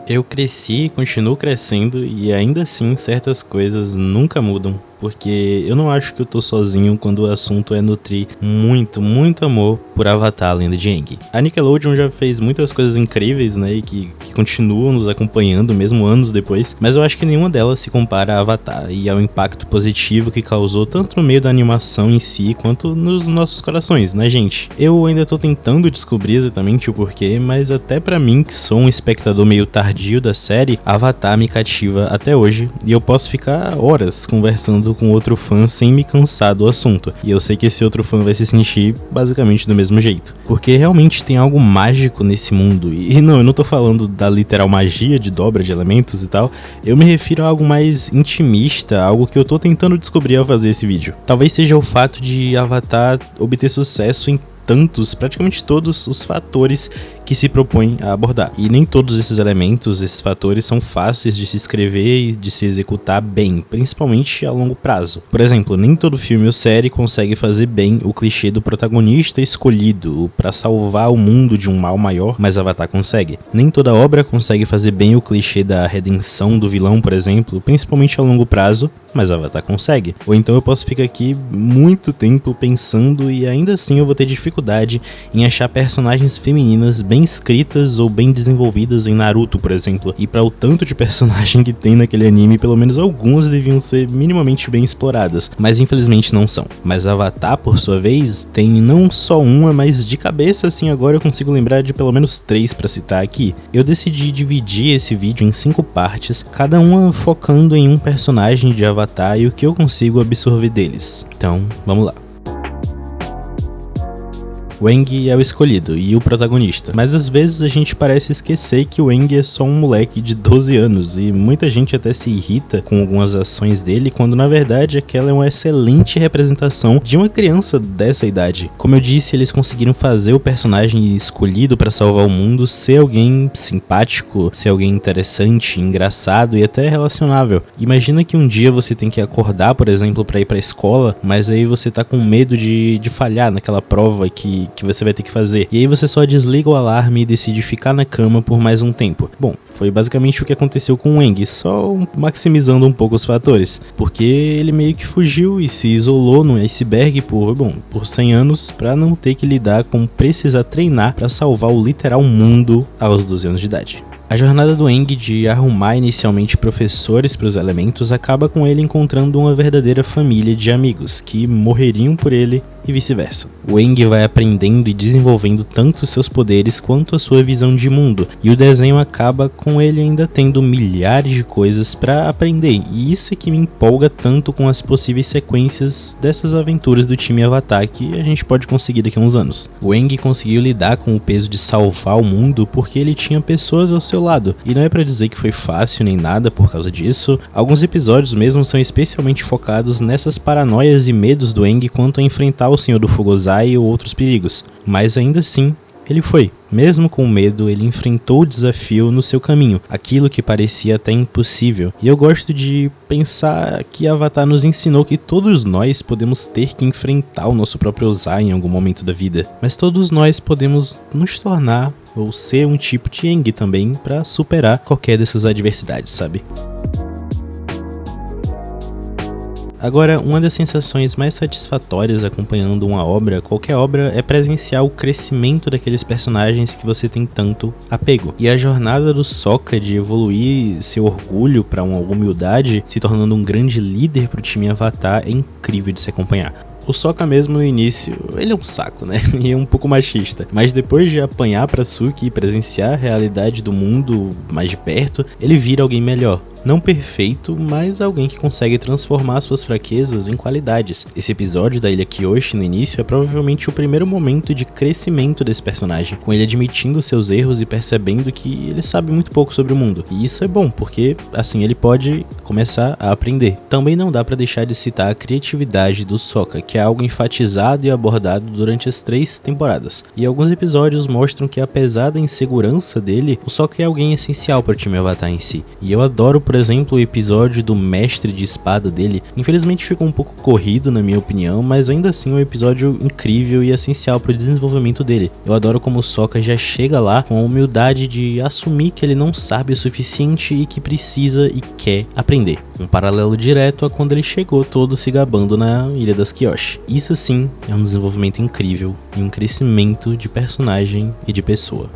Eu cresci e continuo crescendo e ainda assim certas coisas nunca mudam. Porque eu não acho que eu tô sozinho quando o assunto é nutrir muito, muito amor por Avatar, a Lenda de Aang. A Nickelodeon já fez muitas coisas incríveis, né, e que continuam nos acompanhando mesmo anos depois, mas eu acho que nenhuma delas se compara a Avatar e ao impacto positivo que causou tanto no meio da animação em si, quanto nos nossos corações, né, gente? Eu ainda tô tentando descobrir exatamente o porquê, mas até pra mim, que sou um espectador meio tardio da série, Avatar me cativa até hoje, e eu posso ficar horas conversando com outro fã sem me cansar do assunto. E eu sei que esse outro fã vai se sentir basicamente do mesmo jeito. Porque realmente tem algo mágico nesse mundo. E não, eu não tô falando da literal magia de dobra de elementos e tal. Eu me refiro a algo mais intimista, algo que eu tô tentando descobrir ao fazer esse vídeo. Talvez seja o fato de Avatar obter sucesso em praticamente todos os fatores que se propõe a abordar. E nem todos esses elementos, esses fatores são fáceis de se escrever e de se executar bem, principalmente a longo prazo. Por exemplo, nem todo filme ou série consegue fazer bem o clichê do protagonista escolhido para salvar o mundo de um mal maior, mas Avatar consegue. Nem toda obra consegue fazer bem o clichê da redenção do vilão, por exemplo, principalmente a longo prazo, mas Avatar consegue. Ou então eu posso ficar aqui muito tempo pensando e ainda assim eu vou ter dificuldade em achar personagens femininas bem escritas ou bem desenvolvidas em Naruto, por exemplo. E para o tanto de personagem que tem naquele anime, pelo menos algumas deviam ser minimamente bem exploradas, mas infelizmente não são. Mas Avatar, por sua vez, tem não só uma, mas de cabeça assim agora eu consigo lembrar de pelo menos 3 para citar aqui. Eu decidi dividir esse vídeo em 5 partes, cada uma focando em um personagem de Avatar e o que eu consigo absorver deles. Então, vamos lá. O Aang é o escolhido e o protagonista, mas às vezes a gente parece esquecer que o Aang é só um moleque de 12 anos e muita gente até se irrita com algumas ações dele, quando na verdade aquela é uma excelente representação de uma criança dessa idade. Como eu disse, eles conseguiram fazer o personagem escolhido para salvar o mundo ser alguém simpático, ser alguém interessante, engraçado e até relacionável. Imagina que um dia você tem que acordar, por exemplo, para ir para a escola, mas aí você tá com medo de falhar naquela prova que você vai ter que fazer. E aí você só desliga o alarme e decide ficar na cama por mais um tempo. Bom, foi basicamente o que aconteceu com o Aang, só maximizando um pouco os fatores. Porque ele meio que fugiu e se isolou no iceberg por 100 anos pra não ter que lidar com precisar treinar pra salvar o literal mundo aos 12 anos de idade. A jornada do Aang de arrumar inicialmente professores para os elementos acaba com ele encontrando uma verdadeira família de amigos que morreriam por ele e vice-versa. O Aang vai aprendendo e desenvolvendo tanto seus poderes quanto a sua visão de mundo, e o desenho acaba com ele ainda tendo milhares de coisas para aprender, e isso é que me empolga tanto com as possíveis sequências dessas aventuras do time Avatar que a gente pode conseguir daqui a uns anos. O Aang conseguiu lidar com o peso de salvar o mundo porque ele tinha pessoas ao seu lado, e não é pra dizer que foi fácil nem nada por causa disso. Alguns episódios mesmo são especialmente focados nessas paranoias e medos do Aang quanto a enfrentar o Senhor do Fogozai ou outros perigos, mas ainda assim ele foi. Mesmo com medo, ele enfrentou o desafio no seu caminho, aquilo que parecia até impossível. E eu gosto de pensar que Avatar nos ensinou que todos nós podemos ter que enfrentar o nosso próprio Ozai em algum momento da vida, mas todos nós podemos nos tornar ou ser um tipo de Aang também para superar qualquer dessas adversidades, sabe? Agora, uma das sensações mais satisfatórias acompanhando uma obra, qualquer obra, é presenciar o crescimento daqueles personagens que você tem tanto apego. E a jornada do Sokka de evoluir seu orgulho para uma humildade, se tornando um grande líder para o time Avatar, é incrível de se acompanhar. O Sokka mesmo no início, ele é um saco, né? E é um pouco machista. Mas depois de apanhar pra Suki e presenciar a realidade do mundo mais de perto, ele vira alguém melhor. Não perfeito, mas alguém que consegue transformar suas fraquezas em qualidades. Esse episódio da Ilha Kyoshi no início é provavelmente o primeiro momento de crescimento desse personagem, com ele admitindo seus erros e percebendo que ele sabe muito pouco sobre o mundo. E isso é bom, porque assim ele pode começar a aprender. Também não dá pra deixar de citar a criatividade do Sokka, que é algo enfatizado e abordado durante as 3 temporadas. E alguns episódios mostram que apesar da insegurança dele, o Sokka é alguém essencial para o time Avatar em si. E eu adoro por exemplo, o episódio do mestre de espada dele. Infelizmente ficou um pouco corrido na minha opinião, mas ainda assim é um episódio incrível e essencial para o desenvolvimento dele. Eu adoro como o Sokka já chega lá com a humildade de assumir que ele não sabe o suficiente e que precisa e quer aprender. Um paralelo direto a quando ele chegou todo se gabando na Ilha das Kyoshi. Isso sim é um desenvolvimento incrível e um crescimento de personagem e de pessoa.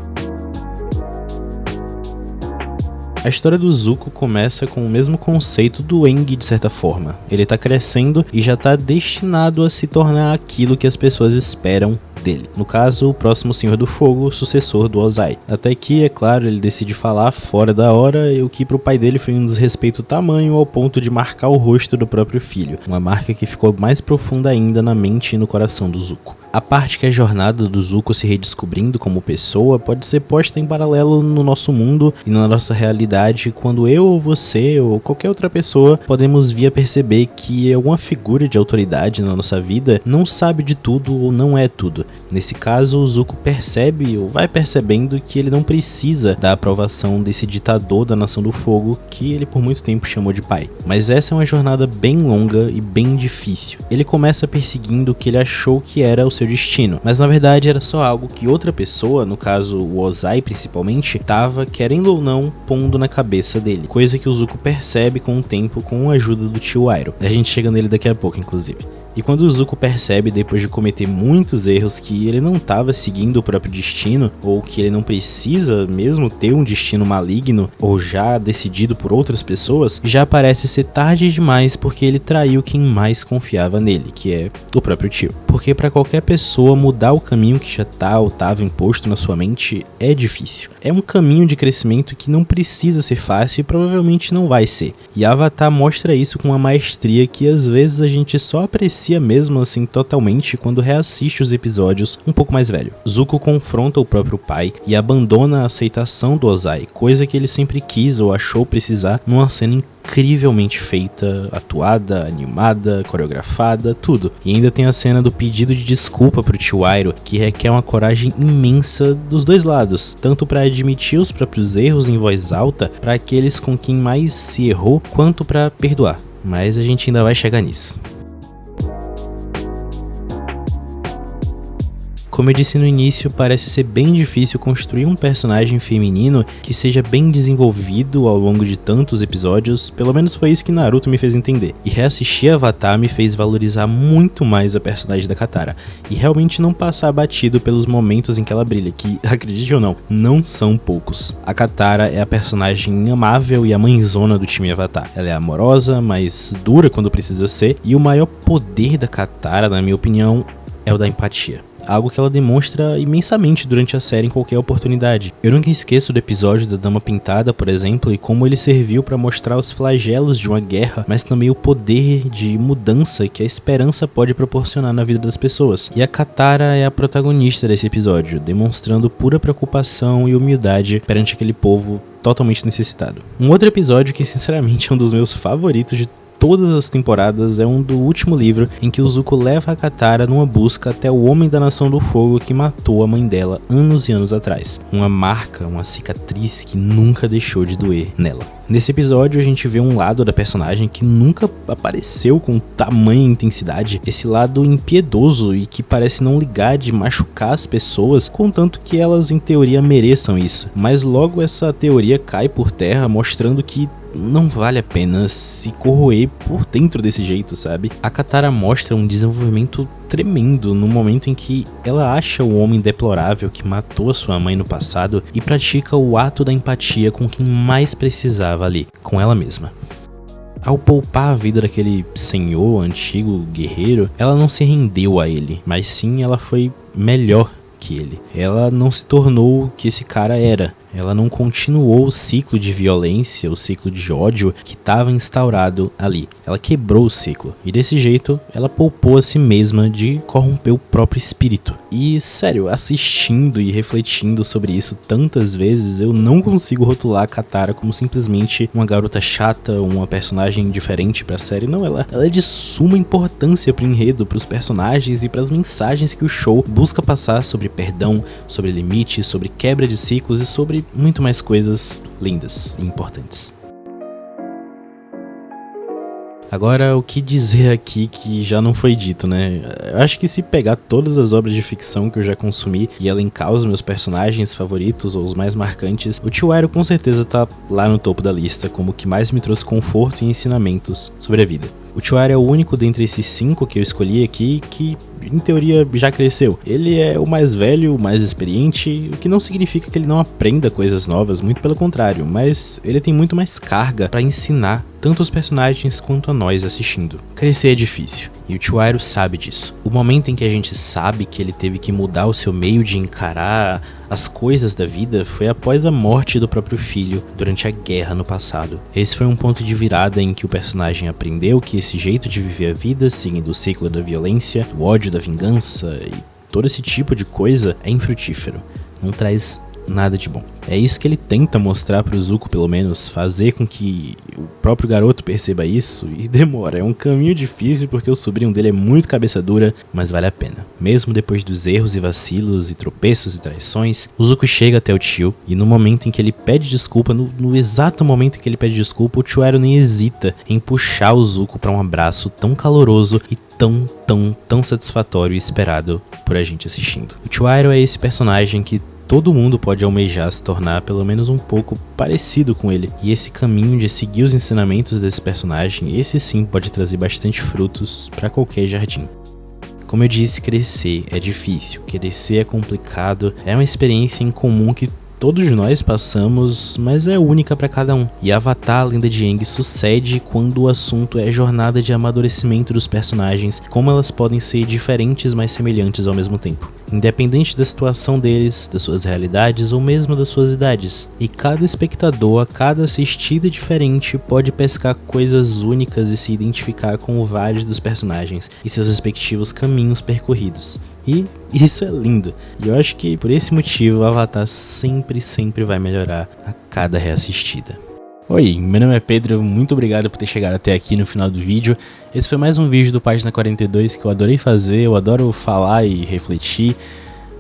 A história do Zuko começa com o mesmo conceito do Aang de certa forma. Ele tá crescendo e já tá destinado a se tornar aquilo que as pessoas esperam dele. No caso, o próximo Senhor do Fogo, sucessor do Ozai. Até que, é claro, ele decide falar fora da hora, o que pro pai dele foi um desrespeito tamanho ao ponto de marcar o rosto do próprio filho. Uma marca que ficou mais profunda ainda na mente e no coração do Zuko. A parte que é a jornada do Zuko se redescobrindo como pessoa pode ser posta em paralelo no nosso mundo e na nossa realidade quando eu ou você ou qualquer outra pessoa podemos vir a perceber que alguma figura de autoridade na nossa vida não sabe de tudo ou não é tudo. Nesse caso, o Zuko percebe ou vai percebendo que ele não precisa da aprovação desse ditador da Nação do Fogo que ele por muito tempo chamou de pai. Mas essa é uma jornada bem longa e bem difícil. Ele começa perseguindo o que ele achou que era o seu destino, mas na verdade era só algo que outra pessoa, no caso o Ozai principalmente, estava, querendo ou não, pondo na cabeça dele. Coisa que o Zuko percebe com o tempo com a ajuda do tio Iroh. A gente chega nele daqui a pouco, inclusive. E quando o Zuko percebe, depois de cometer muitos erros, que ele não estava seguindo o próprio destino, ou que ele não precisa mesmo ter um destino maligno, ou já decidido por outras pessoas, já parece ser tarde demais porque ele traiu quem mais confiava nele, que é o próprio tio. Porque para qualquer pessoa mudar o caminho que já tá ou estava imposto na sua mente é difícil. É um caminho de crescimento que não precisa ser fácil e provavelmente não vai ser. E Avatar mostra isso com uma maestria que às vezes a gente só aprecia mesmo assim totalmente quando reassiste os episódios um pouco mais velho. Zuko confronta o próprio pai e abandona a aceitação do Ozai, coisa que ele sempre quis ou achou precisar numa cena incrivelmente feita, atuada, animada, coreografada, tudo. E ainda tem a cena do pedido de desculpa pro tio Iroh, que requer uma coragem imensa dos dois lados, tanto para admitir os próprios erros em voz alta para aqueles com quem mais se errou, quanto para perdoar. Mas a gente ainda vai chegar nisso. Como eu disse no início, parece ser bem difícil construir um personagem feminino que seja bem desenvolvido ao longo de tantos episódios, pelo menos foi isso que Naruto me fez entender. E reassistir Avatar me fez valorizar muito mais a personagem da Katara, e realmente não passar batido pelos momentos em que ela brilha, que, acredite ou não, não são poucos. A Katara é a personagem amável e a mãezona do time Avatar. Ela é amorosa, mas dura quando precisa ser, e o maior poder da Katara, na minha opinião, é o da empatia. Algo que ela demonstra imensamente durante a série em qualquer oportunidade. Eu nunca esqueço do episódio da Dama Pintada, por exemplo, e como ele serviu para mostrar os flagelos de uma guerra, mas também o poder de mudança que a esperança pode proporcionar na vida das pessoas. E a Katara é a protagonista desse episódio, demonstrando pura preocupação e humildade perante aquele povo totalmente necessitado. Um outro episódio que sinceramente é um dos meus favoritos de todas as temporadas é um do último livro em que o Zuko leva a Katara numa busca até o Homem da Nação do Fogo que matou a mãe dela anos e anos atrás. Uma marca, uma cicatriz que nunca deixou de doer nela. Nesse episódio a gente vê um lado da personagem que nunca apareceu com tamanha intensidade, esse lado impiedoso e que parece não ligar de machucar as pessoas, contanto que elas em teoria mereçam isso. Mas logo essa teoria cai por terra, mostrando que não vale a pena se corroer por dentro desse jeito, sabe? A Katara mostra um desenvolvimento tremendo no momento em que ela acha o homem deplorável que matou a sua mãe no passado e pratica o ato da empatia com quem mais precisava ali, com ela mesma. Ao poupar a vida daquele senhor antigo guerreiro, ela não se rendeu a ele, mas sim ela foi melhor que ele. Ela não se tornou o que esse cara era. Ela não continuou o ciclo de violência, o ciclo de ódio que estava instaurado ali. Ela quebrou o ciclo. E desse jeito, ela poupou a si mesma de corromper o próprio espírito. E, sério, assistindo e refletindo sobre isso tantas vezes, eu não consigo rotular a Katara como simplesmente uma garota chata, uma personagem diferente pra série. Não, ela é de suma importância pro enredo, pros personagens e pras mensagens que o show busca passar sobre perdão, sobre limites, sobre quebra de ciclos e sobre muito mais coisas lindas e importantes. Agora, o que dizer aqui que já não foi dito, né? Eu acho que se pegar todas as obras de ficção que eu já consumi e elencar os meus personagens favoritos ou os mais marcantes, o Tio Airo com certeza tá lá no topo da lista como o que mais me trouxe conforto e ensinamentos sobre a vida. O Tio Airo é o único dentre esses 5 que eu escolhi aqui que, em teoria, já cresceu. Ele é o mais velho, o mais experiente, o que não significa que ele não aprenda coisas novas, muito pelo contrário, mas ele tem muito mais carga pra ensinar tanto os personagens quanto a nós assistindo. Crescer é difícil, e o Tio Airo sabe disso. O momento em que a gente sabe que ele teve que mudar o seu meio de encarar as coisas da vida foi após a morte do próprio filho durante a guerra no passado. Esse foi um ponto de virada em que o personagem aprendeu que esse jeito de viver a vida, seguindo o ciclo da violência, do ódio, da vingança e todo esse tipo de coisa é infrutífero, não traz nada de bom. É isso que ele tenta mostrar pro Zuko, pelo menos, fazer com que o próprio garoto perceba isso, e demora, é um caminho difícil porque o sobrinho dele é muito cabeça dura, mas vale a pena. Mesmo depois dos erros e vacilos e tropeços e traições, o Zuko chega até o tio, e no momento em que ele pede desculpa, no exato momento em que ele pede desculpa, o Tio Airo nem hesita em puxar o Zuko pra um abraço tão caloroso e tão satisfatório e esperado por a gente assistindo. O Tio Airo é esse personagem que todo mundo pode almejar se tornar pelo menos um pouco parecido com ele. E esse caminho de seguir os ensinamentos desse personagem, esse sim pode trazer bastante frutos para qualquer jardim. Como eu disse, crescer é difícil, crescer é complicado, é uma experiência incomum que todos nós passamos, mas é única para cada um. E Avatar, a Lenda de Aang, sucede quando o assunto é a jornada de amadurecimento dos personagens, como elas podem ser diferentes, mas semelhantes ao mesmo tempo, independente da situação deles, das suas realidades ou mesmo das suas idades. E cada espectador, a cada assistida diferente, pode pescar coisas únicas e se identificar com vários dos personagens e seus respectivos caminhos percorridos. E isso é lindo. E eu acho que por esse motivo o Avatar sempre vai melhorar a cada reassistida. Oi, meu nome é Pedro, muito obrigado por ter chegado até aqui no final do vídeo. Esse foi mais um vídeo do Página 42 que eu adorei fazer, eu adoro falar e refletir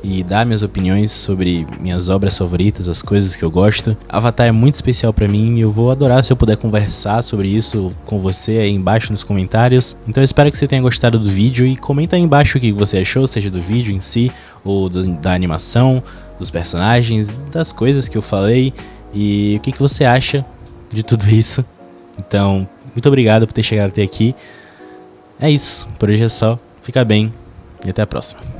e dar minhas opiniões sobre minhas obras favoritas, as coisas que eu gosto. Avatar é muito especial pra mim e eu vou adorar se eu puder conversar sobre isso com você aí embaixo nos comentários. Então eu espero que você tenha gostado do vídeo e comenta aí embaixo o que você achou, seja do vídeo em si, ou da animação, dos personagens, das coisas que eu falei e o que você acha de tudo isso. Então, muito obrigado por ter chegado até aqui. É isso, por hoje é só, fica bem e até a próxima.